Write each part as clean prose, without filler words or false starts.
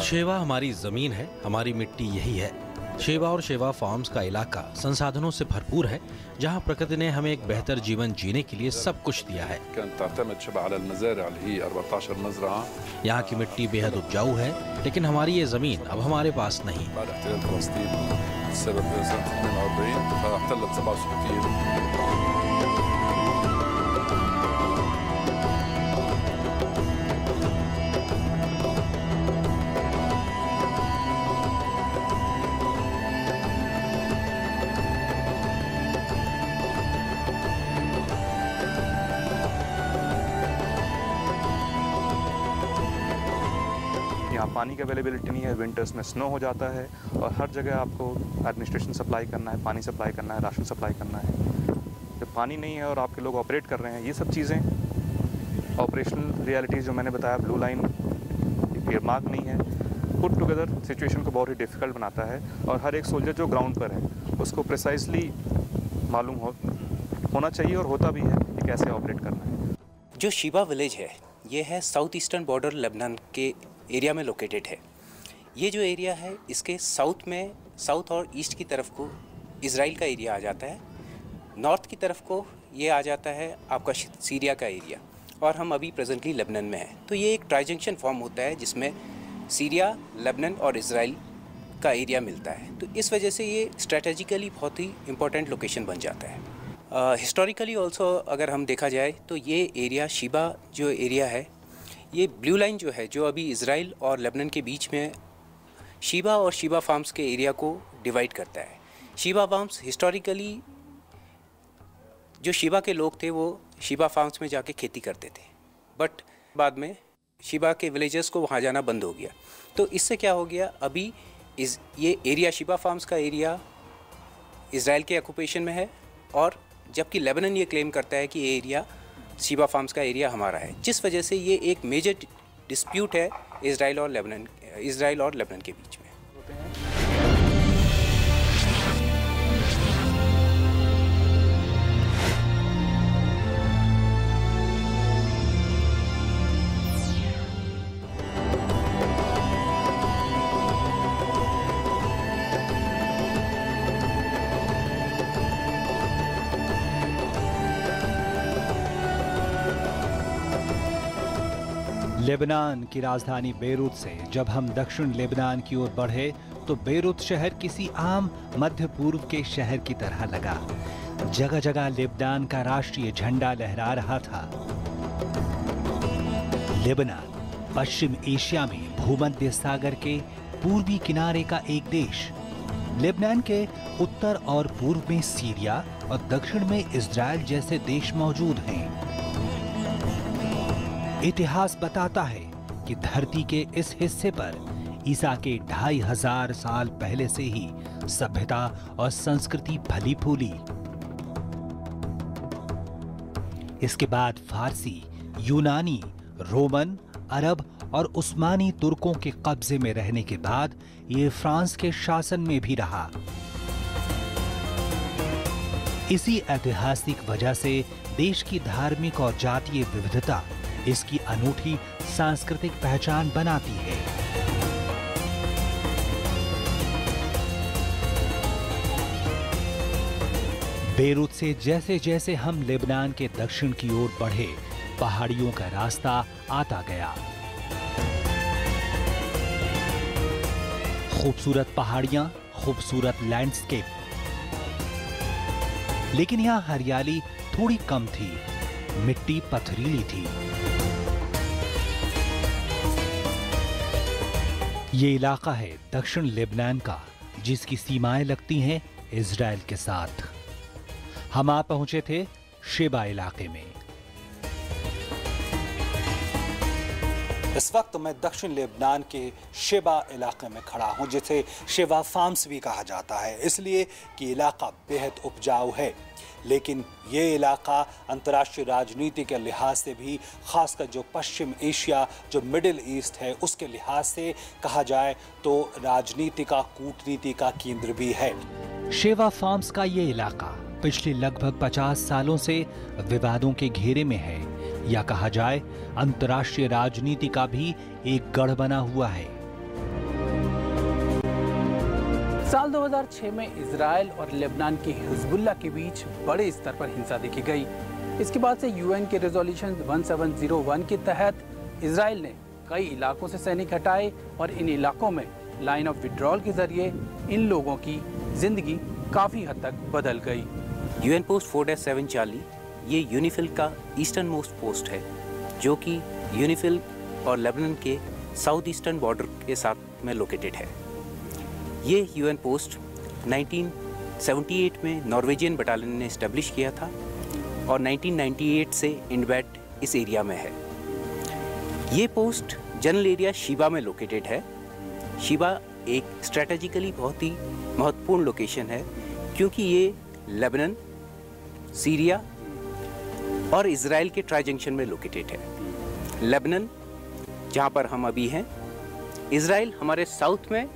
शेवा हमारी ज़मीन है, हमारी मिट्टी यही है। शेवा और शेवा फार्म्स का इलाका संसाधनों से भरपूर है, जहां प्रकृति ने हमें एक बेहतर जीवन जीने के लिए सब कुछ दिया है। यहाँ की मिट्टी बेहद उपजाऊ है, लेकिन हमारी ये ज़मीन अब हमारे पास नहीं। यहाँ पानी की अवेलेबिलिटी नहीं है, विंटर्स में स्नो हो जाता है और हर जगह आपको एडमिनिस्ट्रेशन सप्लाई करना है, पानी सप्लाई करना है, राशन सप्लाई करना है। जब पानी नहीं है और आपके लोग ऑपरेट कर रहे हैं, ये सब चीज़ें ऑपरेशनल रियलिटीज़ जो मैंने बताया, ब्लू लाइन एयरमार्क नहीं है, पुट टुगेदर सिचुएशन को बहुत ही डिफ़िकल्ट बनाता है और हर एक सोल्जर जो ग्राउंड पर है उसको प्रिसाइसली मालूम होना चाहिए और होता भी है कि कैसे ऑपरेट करना है। जो शिबा विलेज है ये है साउथ ईस्टर्न बॉर्डर लेबनान के एरिया में लोकेटेड है। ये जो एरिया है इसके साउथ और ईस्ट की तरफ को इज़राइल का एरिया आ जाता है, नॉर्थ की तरफ को ये आ जाता है आपका सीरिया का एरिया और हम अभी प्रेजेंटली लेबनान में हैं। तो ये एक ट्रांजैक्शन फॉर्म होता है जिसमें सीरिया, लेबनान और इज़राइल का एरिया मिलता है। तो इस वजह से ये स्ट्रेटेजिकली बहुत ही इम्पोर्टेंट लोकेशन बन जाता है। हिस्टोरिकली ऑल्सो अगर हम देखा जाए तो ये एरिया शिबा जो एरिया है, ये ब्लू लाइन जो है जो अभी इज़राइल और लेबनान के बीच में शिबा और शिबा फार्म्स के एरिया को डिवाइड करता है। शिबा फार्म्स हिस्टोरिकली जो शिबा के लोग थे वो शिबा फार्म्स में जाके खेती करते थे, बट बाद में शिबा के विलेजर्स को वहाँ जाना बंद हो गया। तो इससे क्या हो गया, अभी ये एरिया शिबा फार्म्स का एरिया इज़राइल के ऑक्यूपेशन में है और जबकि लेबनान ये क्लेम करता है कि ये एरिया शिबा फार्म्स का एरिया हमारा है, जिस वजह से ये एक मेजर डिस्प्यूट है इज़राइल और लेबनान के बीच में। लेबनान की राजधानी बेरूत से जब हम दक्षिण लेबनान की ओर बढ़े तो बेरूत शहर किसी आम मध्य पूर्व के शहर की तरह लगा। जगह जगह लेबनान का राष्ट्रीय झंडा लहरा रहा था। लेबनान पश्चिम एशिया में भूमध्य सागर के पूर्वी किनारे का एक देश। लेबनान के उत्तर और पूर्व में सीरिया और दक्षिण में इजराइल जैसे देश मौजूद हैं। इतिहास बताता है कि धरती के इस हिस्से पर ईसा के 2500 साल पहले से ही सभ्यता और संस्कृति फली फूली। इसके बाद फारसी, यूनानी, रोमन, अरब और उस्मानी तुर्कों के कब्जे में रहने के बाद ये फ्रांस के शासन में भी रहा। इसी ऐतिहासिक वजह से देश की धार्मिक और जातीय विविधता इसकी अनूठी सांस्कृतिक पहचान बनाती है। बेरूत से जैसे जैसे हम लेबनान के दक्षिण की ओर बढ़े, पहाड़ियों का रास्ता आता गया। खूबसूरत पहाड़ियां, खूबसूरत लैंडस्केप, लेकिन यहां हरियाली थोड़ी कम थी, मिट्टी पथरीली थी। ये इलाका है दक्षिण लेबनान का, जिसकी सीमाएं लगती हैं इजराइल के साथ। हम आ पहुंचे थे शेबा इलाके में। इस वक्त मैं दक्षिण लेबनान के शेबा इलाके में खड़ा हूं, जिसे शेबा फार्म्स भी कहा जाता है, इसलिए कि इलाका बेहद उपजाऊ है। लेकिन ये इलाका अंतर्राष्ट्रीय राजनीति के लिहाज से भी, खासकर जो पश्चिम एशिया, जो मिडिल ईस्ट है, उसके लिहाज से कहा जाए तो राजनीति का, कूटनीति का केंद्र भी है। शेबा फार्म्स का ये इलाका पिछले लगभग 50 सालों से विवादों के घेरे में है, या कहा जाए अंतर्राष्ट्रीय राजनीति का भी एक गढ़ बना हुआ है। साल 2006 में इजराइल और लेबनान के हिजबुल्ला के बीच बड़े स्तर पर हिंसा देखी गई। इसके बाद से यूएन के रेजोल्यूशन 1701 के तहत इजराइल ने कई इलाकों से सैनिक हटाए और इन इलाकों में लाइन ऑफ विड्रॉल के जरिए इन लोगों की जिंदगी काफी हद तक बदल गई। यूएन पोस्ट 4-7 चार्ली ये यूनिफिल का ईस्टर्न मोस्ट पोस्ट है, जो कि यूनिफिल और लेबनान के साउथ ईस्टर्न बॉर्डर के साथ में लोकेटेड है। ये यूएन पोस्ट 1978 में नॉर्वेजियन बटालियन ने इस्टेब्लिश किया था और 1998 से इनबैट इस एरिया में है। ये पोस्ट जनरल एरिया शीबा में लोकेटेड है। शीबा एक स्ट्रेटेजिकली बहुत ही महत्वपूर्ण लोकेशन है, क्योंकि ये लेबनान, सीरिया और इजराइल के ट्राई जंक्शन में लोकेटेड है। लेबनान जहाँ पर हम अभी हैं, इजराइल हमारे साउथ में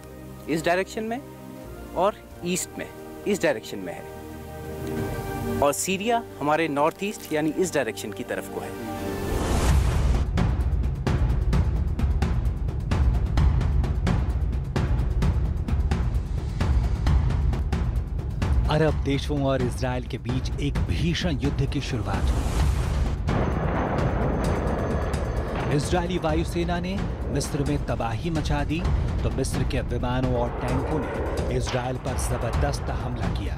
इस डायरेक्शन में और ईस्ट में इस डायरेक्शन में है, और सीरिया हमारे नॉर्थ ईस्ट यानी इस डायरेक्शन की तरफ को है। अरब देशों और इजराइल के बीच एक भीषण युद्ध की शुरुआत हुई। इजरायली वायुसेना ने मिस्र में तबाही मचा दी तो मिस्र के विमानों और टैंकों ने इजराइल पर जबरदस्त हमला किया।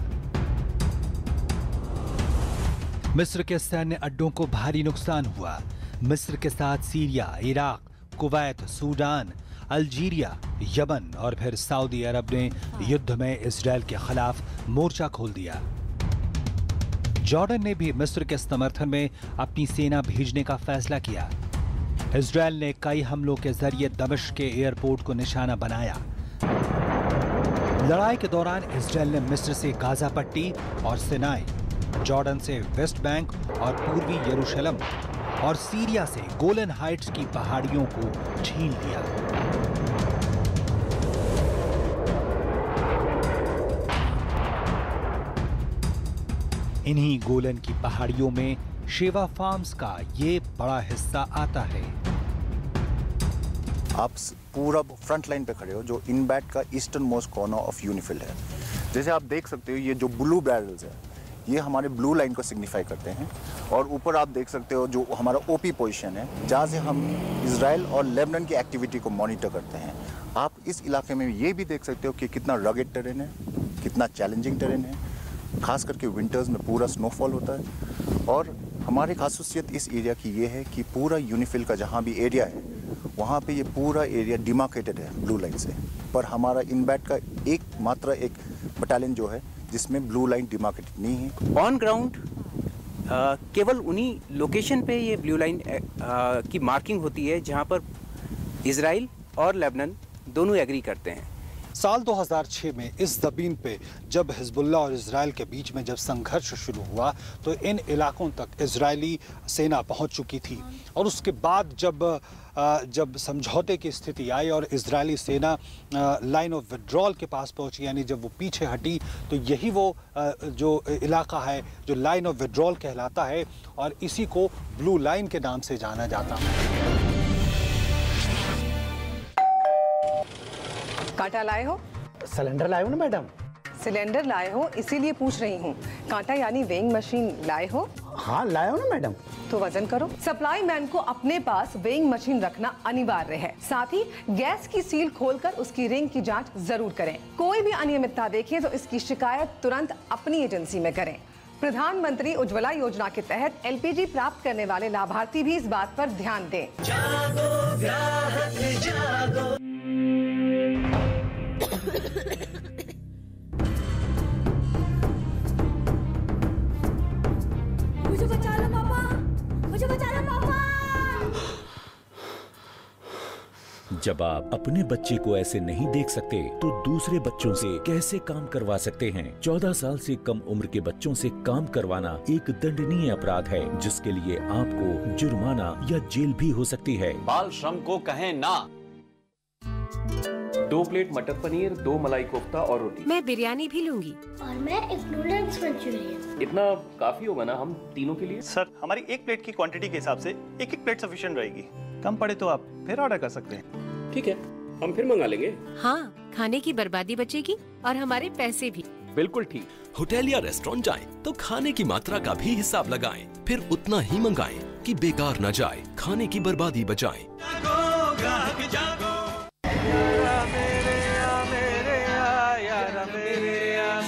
मिस्र के सैन्य अड्डों को भारी नुकसान हुआ। मिस्र के साथ Syria, Iraq, Kuwait, Sudan, Algeria, Yemen और फिर सऊदी अरब ने युद्ध में इजराइल के खिलाफ मोर्चा खोल दिया। जॉर्डन ने भी मिस्र के समर्थन में अपनी सेना भेजने का फैसला किया। इजराइल ने कई हमलों के जरिए दमिश्क के एयरपोर्ट को निशाना बनाया। लड़ाई के दौरान इजराइल ने मिस्र से गाजा पट्टी और सिनाई, जॉर्डन से वेस्ट बैंक और पूर्वी यरूशलेम और सीरिया से गोलन हाइट्स की पहाड़ियों को छीन लिया। इन्हीं गोलन की पहाड़ियों में शेबा फार्म्स का ये बड़ा हिस्सा आता है। आप पूरा फ्रंट लाइन पे खड़े हो, जो इनबैट का eastern most corner of UNIFIL है। जैसे आप देख सकते हो, ये जो ब्लू बैरल्स है, ये हमारे ब्लू लाइन को सिग्निफाई करते हैं। और ऊपर आप देख सकते हो जो हमारा ओपी पोजीशन है, जहाँ से हम इजराइल और लेबनान की एक्टिविटी को मॉनिटर करते हैं। आप इस इलाके में ये भी देख सकते हो कि कितना रगेड टेरेन है, कितना चैलेंजिंग टेरेन है। खास करके विंटर्स में पूरा स्नोफॉल होता है। और हमारी खासियत इस एरिया की ये है कि पूरा यूनिफिल का जहाँ भी एरिया है, वहाँ पे ये पूरा एरिया डिमार्केटेड है ब्लू लाइन से। पर हमारा इनबैट का मात्र एक बटालियन जो है जिसमें ब्लू लाइन डिमार्केटेड नहीं है। ऑन ग्राउंड केवल उन्हीं लोकेशन पे ये ब्लू लाइन की मार्किंग होती है जहाँ पर इजराइल और लेबनान दोनों एग्री करते हैं। साल 2006 में इस ज़मीन पे जब हिजबुल्ला और इजराइल के बीच में जब संघर्ष शुरू हुआ तो इन इलाकों तक इजरायली सेना पहुंच चुकी थी। और उसके बाद जब समझौते की स्थिति आई और इजरायली सेना लाइन ऑफ विड्रॉल के पास पहुंची, यानी जब वो पीछे हटी, तो यही वो जो इलाका है जो लाइन ऑफ विड्रॉल कहलाता है और इसी को ब्लू लाइन के नाम से जाना जाता है। कांटा लाए हो? सिलेंडर लाए हो ना मैडम? सिलेंडर लाए हो इसीलिए पूछ रही हूँ। कांटा यानी वेइंग मशीन लाए हो? हाँ लाए हो ना मैडम। तो वजन करो। सप्लाई मैन को अपने पास वेइंग मशीन रखना अनिवार्य है। साथ ही गैस की सील खोलकर उसकी रिंग की जांच जरूर करें। कोई भी अनियमितता देखे तो इसकी शिकायत तुरंत अपनी एजेंसी में करें। प्रधानमंत्री उज्ज्वला योजना के तहत एलपीजी प्राप्त करने वाले लाभार्थी भी इस बात पर ध्यान दें। जागो ग्राहक जागो। मुझे बचा लो पापा, मुझे बचा लो पापा। जब आप अपने बच्चे को ऐसे नहीं देख सकते तो दूसरे बच्चों से कैसे काम करवा सकते हैं? 14 साल से कम उम्र के बच्चों से काम करवाना एक दंडनीय अपराध है, जिसके लिए आपको जुर्माना या जेल भी हो सकती है। बाल श्रम को कहें ना। 2 प्लेट मटर पनीर, 2 मलाई कोफ्ता और रोटी। मैं बिरयानी भी लूंगी। और मैं एक नूडल्स मंचूरियन। इतना काफी होगा ना हम तीनों के लिए? सर, हमारी एक प्लेट की क्वांटिटी के हिसाब से एक प्लेट सफिशिएंट रहेगी। कम पड़े तो आप फिर ऑर्डर कर सकते हैं। ठीक है, हम फिर मंगा लेंगे। हाँ, खाने की बर्बादी बचेगी और हमारे पैसे भी। बिल्कुल ठीक। होटल या रेस्टोरेंट जाएं तो खाने की मात्रा का भी हिसाब लगाएं, फिर उतना ही मंगाएं कि बेकार न जाए, खाने की बर्बादी बचाएं।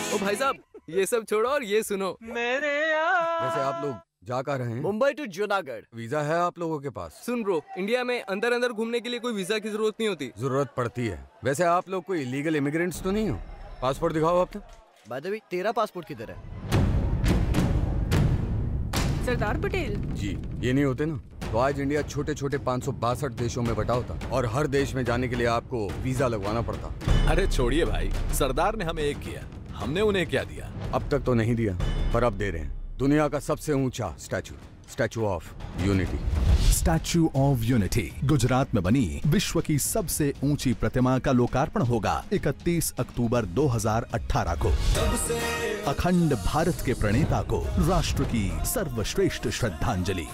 ओ भाई साहब, ये सब छोड़ो और ये सुनो। वैसे आप लोग जा कर रहे हैं? मुंबई टू जूनागढ़। वीजा है आप लोगों के पास? सुन ब्रो, इंडिया में अंदर अंदर घूमने के लिए कोई वीजा की जरूरत नहीं होती। जरूरत पड़ती है। वैसे आप लोग कोई इलीगल इमिग्रेंट्स तो नहीं हो? पासपोर्ट दिखाओ अपना। बाय द वे, तेरा पासपोर्ट किधर है? सरदार पटेल जी, ये नहीं होते ना तो आज इंडिया छोटे छोटे 562 देशों में बटा होता और हर देश में जाने के लिए आपको वीजा लगवाना पड़ता। अरे छोड़िए भाई, सरदार ने हमें एक किया, हमने उन्हें क्या दिया? अब तक तो नहीं दिया, पर अब दे रहे हैं। दुनिया का सबसे ऊंचा statue of unity. Statue of unity Gujarat में बनी विश्व की सबसे ऊंची प्रतिमा का लोकार्पण होगा 31 अक्टूबर 2018 को। अखंड भारत के प्रणेता को राष्ट्र की सर्वश्रेष्ठ श्रद्धांजलि।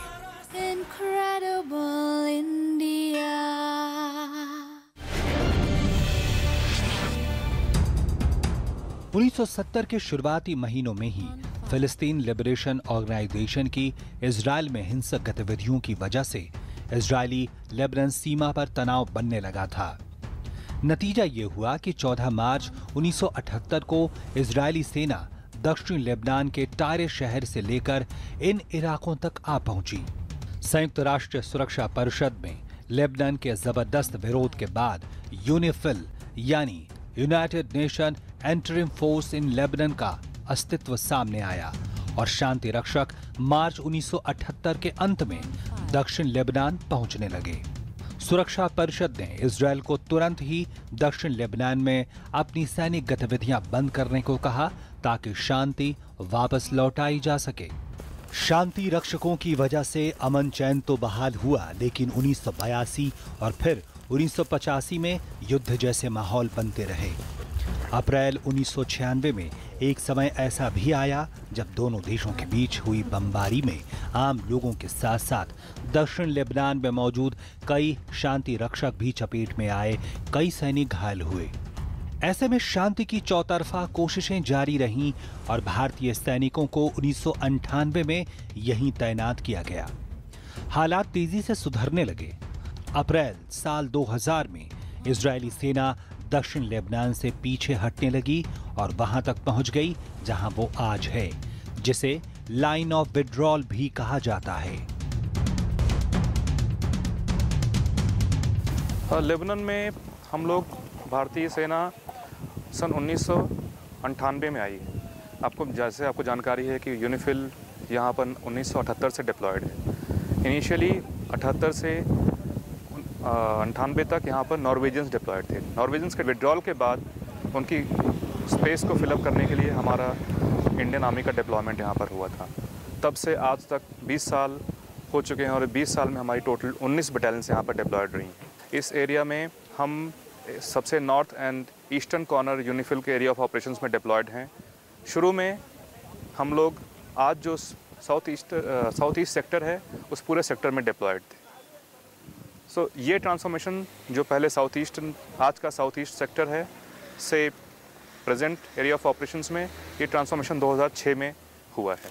1970 के शुरुआती महीनों में ही फिलिस्तीन लिबरेशन ऑर्गेनाइजेशन की इजराइल में हिंसक गतिविधियों की वजह से इजरायली लेबनान सीमा पर तनाव बनने लगा था। नतीजा ये हुआ कि 14 मार्च 1978 को इजरायली सेना दक्षिण लेबनान के टायरे शहर से लेकर इन इलाकों तक आ पहुंची। संयुक्त राष्ट्र सुरक्षा परिषद में लेबनान के जबरदस्त विरोध के बाद यूनिफिल यानी United nation interim force in Lebanon का अस्तित्व सामने आया और शांति रक्षक मार्च 1978 के अंत में दक्षिण लेबनान पहुंचने लगे। सुरक्षा परिषद ने इजरायल को तुरंत ही दक्षिण लेबनान में अपनी सैनिक गतिविधियां बंद करने को कहा ताकि शांति वापस लौटाई जा सके। शांति रक्षकों की वजह से अमन चैन तो बहाल हुआ, लेकिन 1982 और फिर 1985 में युद्ध जैसे माहौल बनते रहे। अप्रैल 1996 में एक समय ऐसा भी आया जब दोनों देशों के बीच हुई बमबारी में आम लोगों के साथ साथ दक्षिण लेबनान में मौजूद कई शांति रक्षक भी चपेट में आए, कई सैनिक घायल हुए। ऐसे में शांति की चौतरफा कोशिशें जारी रहीं और भारतीय सैनिकों को 1998 में यहीं तैनात किया गया। हालात तेजी से सुधरने लगे। अप्रैल साल 2000 में इजरायली सेना दक्षिण लेबनान से पीछे हटने लगी और वहां तक पहुंच गई जहां वो आज है, जिसे लाइन ऑफ विड्रॉल भी कहा जाता है। लेबनान में हम लोग भारतीय सेना सन 1998 में आई। आपको जानकारी है कि यूनिफिल यहाँ पर 1978 से डिप्लॉयड है। इनिशियली 78 से 98 तक यहाँ पर नॉर्वेजियंस डिप्लॉयड थे। नॉर्वेजियंस के विड्रॉल के बाद उनकी स्पेस को फिलअप करने के लिए हमारा इंडियन आर्मी का डिप्लॉयमेंट यहाँ पर हुआ था। तब से आज तक 20 साल हो चुके हैं और 20 साल में हमारी टोटल 19 बटालियंस यहाँ पर डिप्लॉयड रही हैं। इस एरिया में हम सबसे north and eastern corner UNIFIL के एरिया ऑफ ऑपरेशंस में डिप्लॉयड हैं। शुरू में हम लोग आज जो साउथ ईस्ट सेक्टर है उस पूरे सेक्टर में डिप्लॉयड थे। सो ये ट्रांसफॉर्मेशन जो पहले साउथ ईस्टर्न आज का साउथ ईस्ट सेक्टर है से प्रेजेंट एरिया ऑफ ऑपरेशंस में, ये ट्रांसफॉर्मेशन 2006 में हुआ है।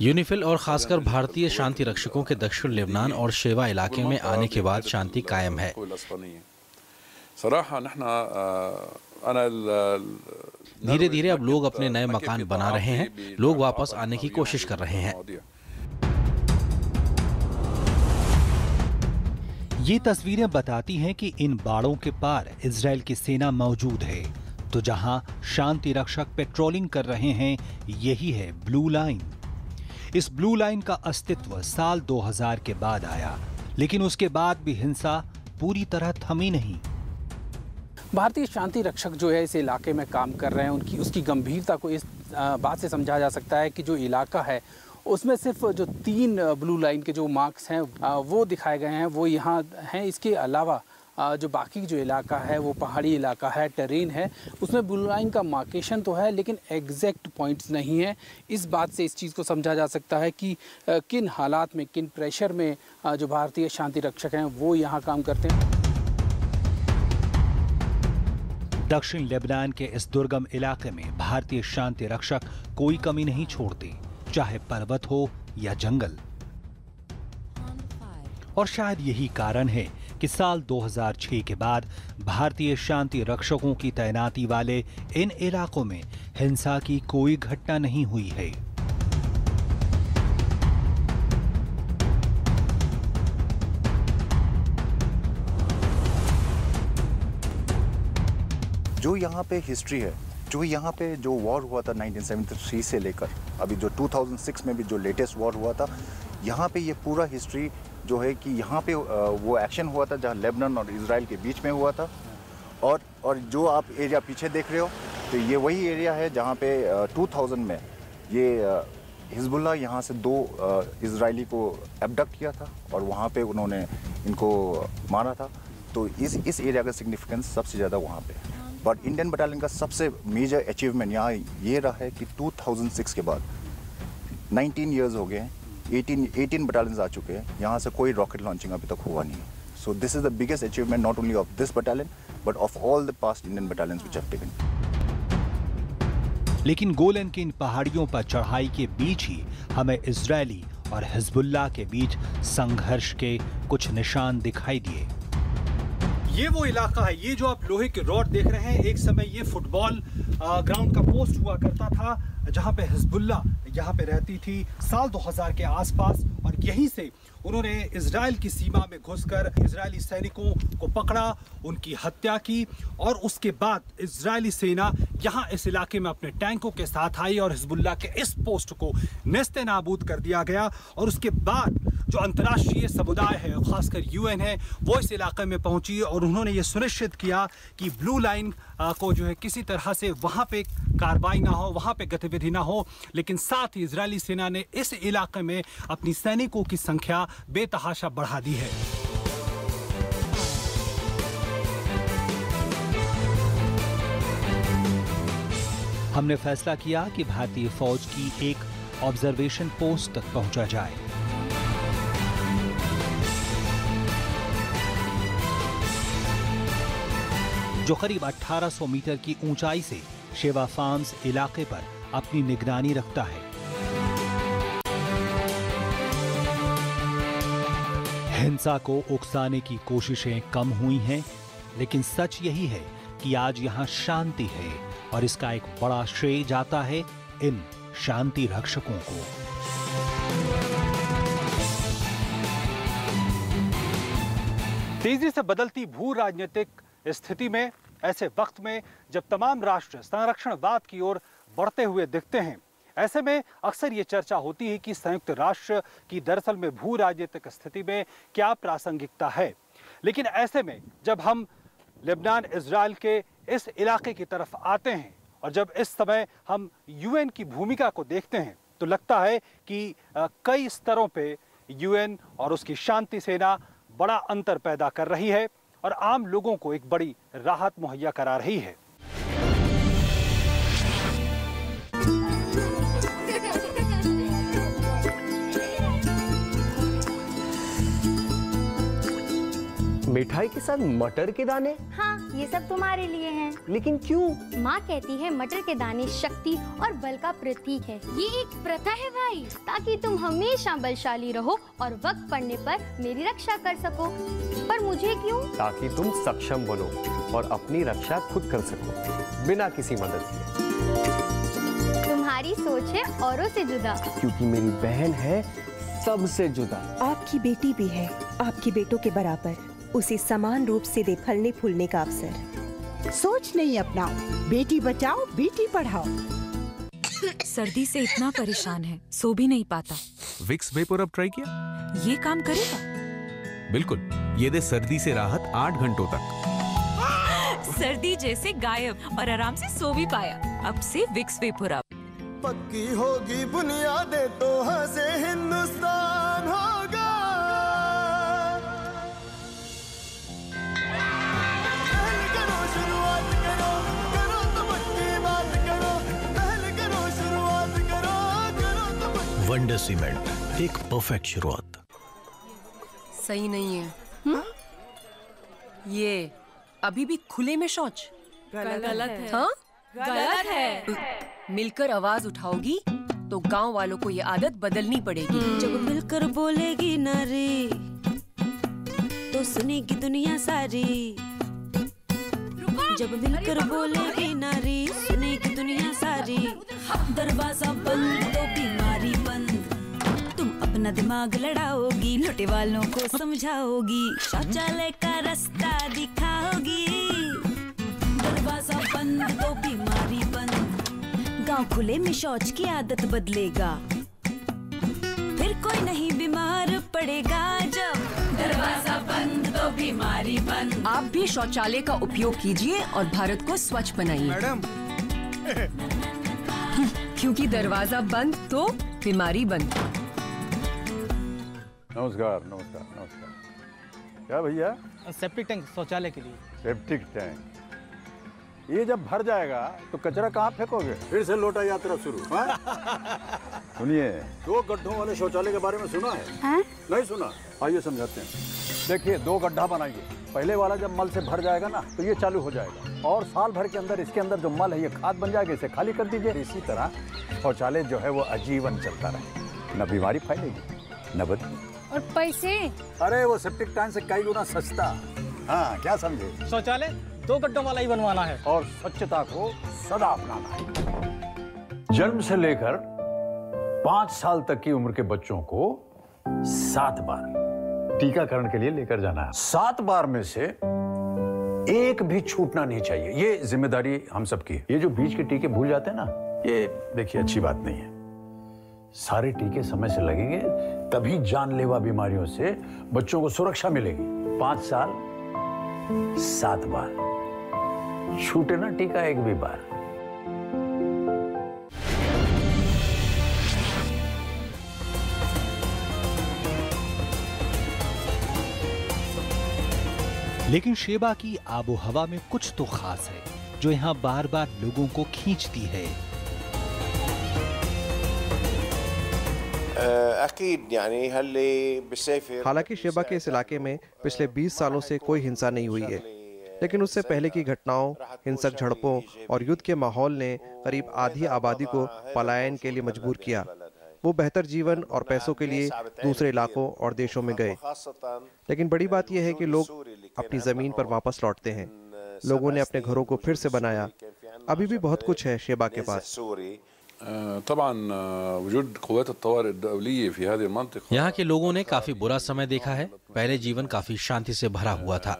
यूनिफिल और खासकर भारतीय शांति रक्षकों के दक्षिण लेबनान और शेवा इलाके में आने के बाद शांति कायम है। धीरे धीरे अब लोग अपने नए मकान बना रहे हैं, लोग वापस आने की कोशिश कर रहे हैं। ये तस्वीरें बताती हैं कि इन बाड़ों के पार इजरायल की सेना मौजूद है, तो जहां शांति रक्षक पेट्रोलिंग कर रहे हैं यही है ब्लू लाइन। इस ब्लू लाइन का अस्तित्व साल 2000 के बाद आया, लेकिन उसके बाद भी हिंसा पूरी तरह थमी नहीं। भारतीय शांति रक्षक जो है इस इलाके में काम कर रहे हैं, उसकी गंभीरता को इस बात से समझा जा सकता है कि जो इलाका है उसमें सिर्फ जो 3 ब्लू लाइन के जो मार्क्स हैं वो दिखाए गए हैं, वो यहाँ हैं। इसके अलावा जो बाकी जो इलाका है वो पहाड़ी इलाका है, टेरेन है, उसमें ब्लू लाइन का मार्केशन तो है लेकिन एग्जैक्ट पॉइंट्स नहीं है। इस बात से इस चीज़ को समझा जा सकता है कि किन हालात में, किन प्रेशर में जो भारतीय शांति रक्षक हैं वो यहाँ काम करते हैं। दक्षिण लेबनान के इस दुर्गम इलाके में भारतीय शांति रक्षक कोई कमी नहीं छोड़ते, चाहे पर्वत हो या जंगल। और शायद यही कारण है कि साल 2006 के बाद भारतीय शांति रक्षकों की तैनाती वाले इन इलाकों में हिंसा की कोई घटना नहीं हुई है। जो यहाँ पे हिस्ट्री है, जो यहाँ पे जो वॉर हुआ था 1973 से लेकर अभी जो 2006 में भी जो लेटेस्ट वॉर हुआ था, यहाँ पे ये पूरा हिस्ट्री जो है कि यहाँ पे वो एक्शन हुआ था जहाँ लेबनान और इजराइल के बीच में हुआ था। और जो आप एरिया पीछे देख रहे हो तो ये वही एरिया है जहाँ पे 2000 में ये हिजबुल्लाह यहाँ से 2 इजरायली को एब्डक्ट किया था और वहाँ पे उन्होंने इनको मारा था। तो इस एरिया का सिग्निफिकेंस सबसे ज़्यादा वहाँ पे है। बट इंडियन बटालियन का सबसे मेजर अचीवमेंट यहाँ ये रहा है कि 2006 के बाद 19 ईयर्स हो गए, 18 बटालियंस आ चुके हैं, यहाँ से कोई रॉकेट लॉन्चिंग अभी तक हुआ नहीं। So this is the biggest achievement not only of this battalion but of all the past Indian battalions which have taken. लेकिन गोलन की इन पहाड़ियों पर चढ़ाई के बीच ही हमें इजरायली और हिजबुल्लाह के बीच संघर्ष के कुछ निशान दिखाई दिए। ये वो इलाका है, ये जो आप लोहे के रॉड देख रहे हैं, एक समय ये फुटबॉल ग्राउंड का पोस्ट हुआ करता था जहां पे हिजबुल्लाह यहाँ पे रहती थी साल 2000 के आसपास। और यहीं से उन्होंने इजराइल की सीमा में घुसकर इजरायली सैनिकों को पकड़ा, उनकी हत्या की और उसके बाद इजरायली सेना यहाँ इस इलाके में अपने टैंकों के साथ आई और हिजबुल्लाह के इस पोस्ट को नेस्ते नाबूद कर दिया गया। और उसके बाद जो अंतर्राष्ट्रीय समुदाय है, खासकर यूएन है, वो इस इलाके में पहुंची और उन्होंने ये सुनिश्चित किया कि ब्लू लाइन को जो है किसी तरह से वहाँ पे कार्रवाई ना हो, वहाँ पे गतिविधि ना हो। लेकिन साथ ही इजरायली सेना ने इस इलाके में अपनी सैनिकों की संख्या बेतहाशा बढ़ा दी है। हमने फैसला किया कि भारतीय फौज की एक ऑब्जर्वेशन पोस्ट तक पहुंचा जाए। जो करीब 1800 मीटर की ऊंचाई से शेवा फार्म्स इलाके पर अपनी निगरानी रखता है। हिंसा को उकसाने की कोशिशें कम हुई हैं, लेकिन सच यही है कि आज यहां शांति है और इसका एक बड़ा श्रेय जाता है इन शांति रक्षकों को। तेजी से बदलती भू राजनीतिक स्थिति में, ऐसे वक्त में जब तमाम राष्ट्र संरक्षणवाद की ओर बढ़ते हुए दिखते हैं, ऐसे में अक्सर ये चर्चा होती है कि संयुक्त राष्ट्र की दरअसल में भू राजनीतिक स्थिति में क्या प्रासंगिकता है। लेकिन ऐसे में जब हम लेबनान इजराइल के इस इलाके की तरफ आते हैं और जब इस समय हम यूएन की भूमिका को देखते हैं तो लगता है कि कई स्तरों पे यूएन और उसकी शांति सेना बड़ा अंतर पैदा कर रही है और आम लोगों को एक बड़ी राहत मुहैया करा रही है। मिठाई के साथ मटर के दाने? हाँ, ये सब तुम्हारे लिए हैं। लेकिन क्यों? माँ कहती है मटर के दाने शक्ति और बल का प्रतीक है। ये एक प्रथा है भाई, ताकि तुम हमेशा बलशाली रहो और वक्त पड़ने पर मेरी रक्षा कर सको। पर मुझे क्यों? ताकि तुम सक्षम बनो और अपनी रक्षा खुद कर सको बिना किसी मदद के। तुम्हारी सोच है औरों से जुदा। क्योंकि मेरी बहन है सबसे जुदा। आपकी बेटी भी है आपके बेटों के बराबर, उसे समान रूप से दे फलने फूलने का अवसर। सोच नहीं अपनाओ, बेटी बचाओ बेटी पढ़ाओ। सर्दी से इतना परेशान है, सो भी नहीं पाता। विक्स वेपोर अब ट्राई किया? ये काम करेगा? बिल्कुल, ये दे सर्दी से राहत 8 घंटों तक। सर्दी जैसे गायब और आराम से सो भी पाया। अब से विक्स वेपोर अब। पक्की होगी बुनियादें तो हंसे हिंदुस्तान होगा। पहले करो शुरुआत करो, करो तो पक्की बात करो। पहले करो शुरुआत करो, करो तो पक्की। वंडर सीमेंट, एक परफेक्ट शुरुआत। सही नहीं है। ये अभी भी खुले में शौच गलत है। हाँ? गलत है। मिलकर आवाज उठाओगी तो गांव वालों को ये आदत बदलनी पड़ेगी। जब मिलकर बोलेगी नारी तो सुनेगी दुनिया सारी। जब मिलकर बोलेगी नारी सुनेगी दुनिया सारी। दरवाजा बंद तो बीमारी बंद। तुम अपना दिमाग लड़ाओगी, लोटे वालों को समझाओगी, शौचालय का रास्ता दिखाओगी। दरवाजा बंद तो बीमारी बंद। गांव खुले में शौच की आदत बदलेगा, फिर कोई नहीं बीमार पड़ेगा। जब दरवाजा बंद तो बीमारी बंद। आप भी शौचालय का उपयोग कीजिए और भारत को स्वच्छ बनाइए। मैडम क्योंकि दरवाजा बंद तो बीमारी बंद। नमस्कार नमस्कार नमस्कार। क्या भैया? सेप्टिक टैंक शौचालय के लिए। सेप्टिक टैंक, ये जब भर जाएगा तो कचरा कहाँ फेंकोगे? फिर से लौटा यात्रा शुरू। सुनिए, 2 गड्ढों वाले शौचालय के बारे में सुना है? नहीं सुना? आइए समझाते हैं। देखिए, 2 गड्ढा बनाइए। पहले वाला जब मल से भर जाएगा ना तो ये चालू हो जाएगा, और साल भर के अंदर इसके अंदर जो मल है ये खाद बन जाएगा, इसे खाली कर दीजिए। इसी तरह शौचालय जो है वो आजीवन चलता रहे, न बीमारी फैलेगी न बदबू। और पैसे? अरे वो सेप्टिक टैंक से कई गुना सस्ता। हाँ, क्या समझे? शौचालय 2 गड्ढों वाला ही बनवाना है और स्वच्छता को सदा अपनाना है। जन्म से लेकर 5 साल तक की उम्र के बच्चों को 7 बार टीकाकरण के लिए लेकर जाना है। 7 बार में से एक भी छूटना नहीं चाहिए। ये जिम्मेदारी हम सबकी है। ये जो बीच के टीके भूल जाते हैं ना, ये देखिए अच्छी बात नहीं है। सारे टीके समय से लगेंगे, तभी जानलेवा बीमारियों से बच्चों को सुरक्षा मिलेगी। 5 साल 7 बार छूटे ना टीका एक भी बार। लेकिन शेबा की आबो हवा में कुछ तो खास है जो यहाँ बार बार लोगों को खींचती है। हालांकि शेबा के इस इलाके में पिछले 20 सालों से कोई हिंसा नहीं हुई है, लेकिन उससे पहले की घटनाओं, हिंसक झड़पों और युद्ध के माहौल ने करीब आधी आबादी को पलायन के लिए मजबूर किया। वो बेहतर जीवन और पैसों के लिए दूसरे इलाकों और देशों में गए। लेकिन बड़ी बात यह है कि लोग अपनी ज़मीन पर वापस लौटते हैं। लोगों ने अपने घरों को फिर से बनाया। अभी भी बहुत कुछ है शेबा के पास। यहाँ के लोगों ने काफी बुरा समय देखा है। पहले जीवन काफी शांति से भरा हुआ था,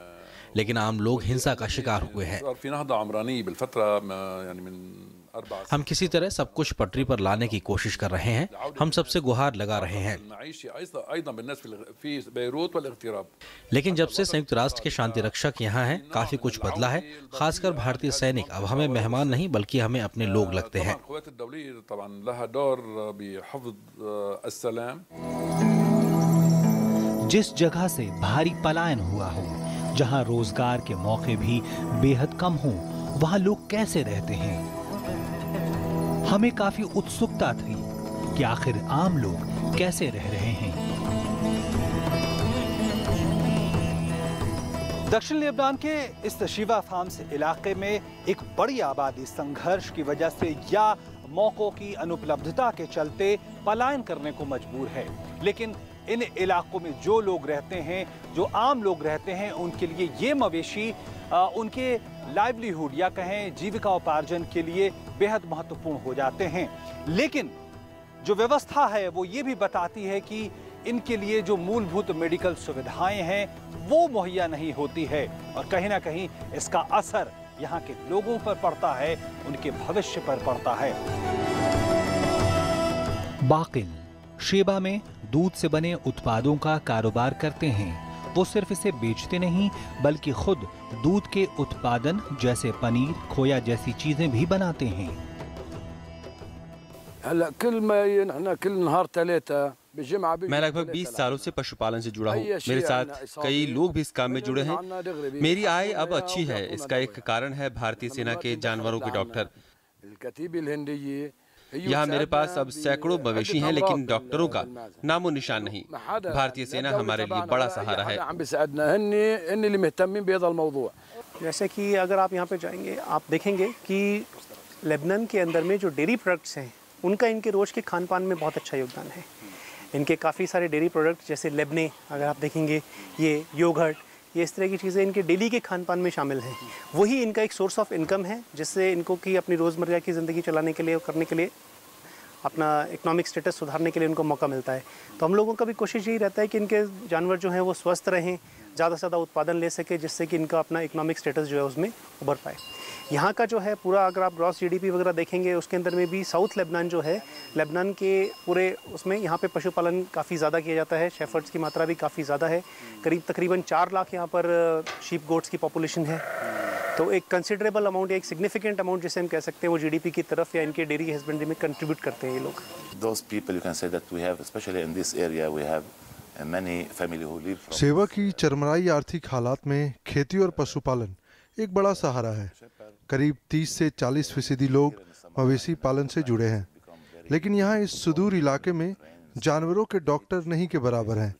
लेकिन आम लोग हिंसा का शिकार हुए हैं। हम किसी तरह सब कुछ पटरी पर लाने की कोशिश कर रहे हैं। हम सबसे गुहार लगा रहे हैं। लेकिन जब से संयुक्त राष्ट्र के शांति रक्षक यहाँ हैं, काफी कुछ बदला है। खासकर भारतीय सैनिक अब हमें मेहमान नहीं बल्कि हमें अपने लोग लगते हैं। जिस जगह से भारी पलायन हुआ हो, जहां रोजगार के मौके भी बेहद कम हों, वहां लोग कैसे रहते हैं? हमें काफी उत्सुकता थी कि आखिर आम लोग कैसे रह रहे हैं। दक्षिण लेबनान के इस शिवा फार्म्स इलाके में एक बड़ी आबादी संघर्ष की वजह से या मौकों की अनुपलब्धता के चलते पलायन करने को मजबूर है। लेकिन इन इलाकों में जो लोग रहते हैं, जो आम लोग रहते हैं, उनके लिए ये मवेशी उनके लाइवलीहुड या कहें जीविकापार्जन के लिए बेहद महत्वपूर्ण हो जाते हैं। लेकिन जो व्यवस्था है वो ये भी बताती है कि इनके लिए जो मूलभूत मेडिकल सुविधाएं हैं वो मुहैया नहीं होती है, और कहीं ना कहीं इसका असर यहाँ के लोगों पर पड़ता है, उनके भविष्य पर पड़ता है। बाकिल शेबा में दूध से बने उत्पादों का कारोबार करते हैं। वो सिर्फ इसे बेचते नहीं बल्कि खुद दूध के उत्पादन जैसे पनीर, खोया जैसी चीजें भी बनाते हैं। मैं लगभग 20 सालों से पशुपालन से जुड़ा हूँ। मेरे साथ कई लोग भी इस काम में जुड़े हैं। मेरी आय अब अच्छी है। इसका एक कारण है भारतीय सेना के जानवरों के डॉक्टर। यहाँ मेरे पास अब सैकड़ों मवेशी हैं, लेकिन डॉक्टरों का नामो निशान नहीं। भारतीय सेना हमारे लिए बड़ा सहारा है। जैसे कि अगर आप यहाँ पे जाएंगे, आप देखेंगे कि लेबनान के अंदर में जो डेयरी प्रोडक्ट्स हैं, उनका इनके रोज के खान पान में बहुत अच्छा योगदान है। इनके काफ़ी सारे डेयरी प्रोडक्ट जैसे लेबने, अगर आप देखेंगे ये योगर्ट, ये इस तरह की चीज़ें इनके डेली के खान पान में शामिल हैं। वही इनका एक सोर्स ऑफ इनकम है, जिससे इनको कि अपनी रोज़मर्रा की ज़िंदगी चलाने के लिए और करने के लिए, अपना इकोनॉमिक स्टेटस सुधारने के लिए उनको मौका मिलता है। तो हम लोगों का भी कोशिश यही रहता है कि इनके जानवर जो हैं वो स्वस्थ रहें, ज़्यादा से ज़्यादा उत्पादन ले सके, जिससे कि इनका अपना इकोनॉमिक स्टेटस जो है उसमें उभर पाए। यहाँ का जो है पूरा, अगर आप ग्रॉस जीडीपी वगैरह देखेंगे, उसके अंदर में भी साउथ लेबनान जो है, लेबनान के पूरे उसमें यहाँ पे पशुपालन काफ़ी ज़्यादा किया जाता है। शेफर्ड्स की मात्रा भी काफ़ी ज़्यादा है। तकरीबन 4 लाख यहाँ पर शीप गोट्स की पॉपुलेशन है। तो एक कंसिडरेबल अमाउंट, एक सिग्निफिकेंट अमाउंट जिसे हम कह सकते हैं, वो जीडीपी की तरफ या इनके डेयरी हस्बेंड्री में कंट्रीब्यूट करते हैं ये लोग। शेबा की चरमराई आर्थिक हालात में खेती और पशुपालन एक बड़ा सहारा है। करीब 30 से 40% लोग मवेशी पालन से जुड़े हैं, लेकिन यहाँ इस सुदूर इलाके में जानवरों के डॉक्टर नहीं के बराबर हैं।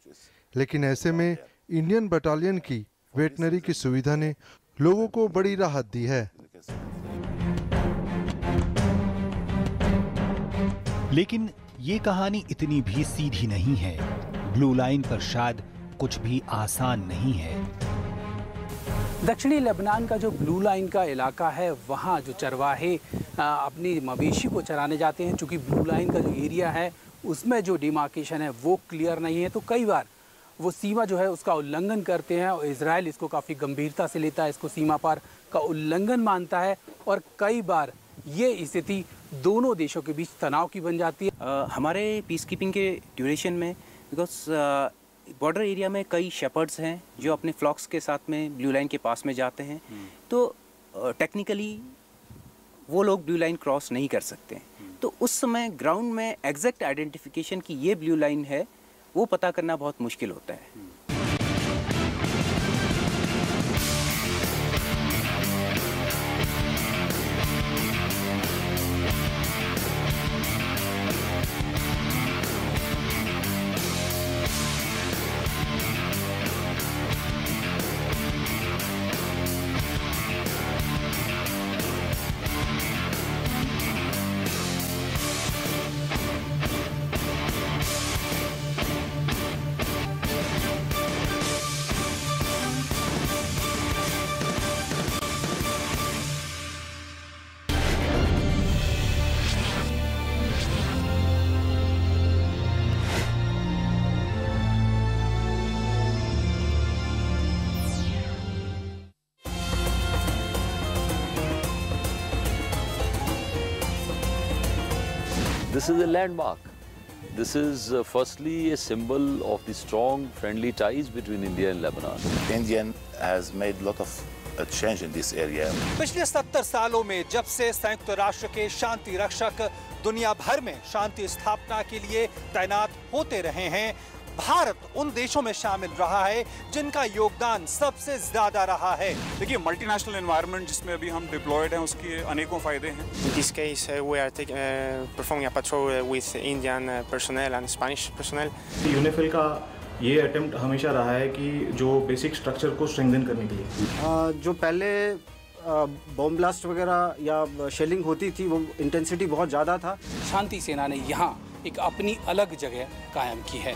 लेकिन ऐसे में इंडियन बटालियन की वेटनरी की सुविधा ने लोगों को बड़ी राहत दी है। लेकिन ये कहानी इतनी भी सीधी नहीं है। ब्लू लाइन पर शायद कुछ भी आसान नहीं है। दक्षिणी लेबनान का जो ब्लू लाइन का इलाका है, वहाँ जो चरवाहे अपनी मवेशी को चराने जाते हैं, चूँकि ब्लू लाइन का जो एरिया है उसमें जो डिमार्केशन है वो क्लियर नहीं है, तो कई बार वो सीमा जो है उसका उल्लंघन करते हैं और इजराइल इसको काफ़ी गंभीरता से लेता है, इसको सीमा पार का उल्लंघन मानता है और कई बार ये स्थिति दोनों देशों के बीच तनाव की बन जाती है। हमारे पीस कीपिंग के ड्यूरेशन में, बिकॉज बॉर्डर एरिया में कई शेपर्ड्स हैं जो अपने फ्लॉक्स के साथ में ब्लू लाइन के पास में जाते हैं, तो टेक्निकली वो लोग ब्लू लाइन क्रॉस नहीं कर सकते। तो उस समय ग्राउंड में एग्जैक्ट आइडेंटिफिकेशन की ये ब्लू लाइन है, वो पता करना बहुत मुश्किल होता है। This is a landmark. This is firstly a symbol of the strong friendly ties between India and Lebanon. India has made a lot of change in this area. पिछले 70 सालों में जब से संयुक्त राष्ट्र के शांति रक्षक दुनिया भर में शांति स्थापना के लिए तैनात होते रहे हैं, भारत उन देशों में शामिल रहा है जिनका योगदान सबसे ज्यादा रहा है। देखिए, मल्टीनेशनल एनवायरनमेंट जिसमें अभी हम डिप्लॉयड हैं, उसके अनेकों फायदे हैं। In this case, we are performing a patrol with Indian personnel and Spanish personnel. UNIFIL का ये अटेम्प्ट हमेशा रहा है कि जो बेसिक स्ट्रक्चर को स्ट्रेंथन करने के लिए, जो पहले बॉम्ब ब्लास्ट वगैरह या शेलिंग होती थी, वो इंटेंसिटी बहुत ज़्यादा था। शांति सेना ने यहाँ एक अपनी अलग जगह कायम की है।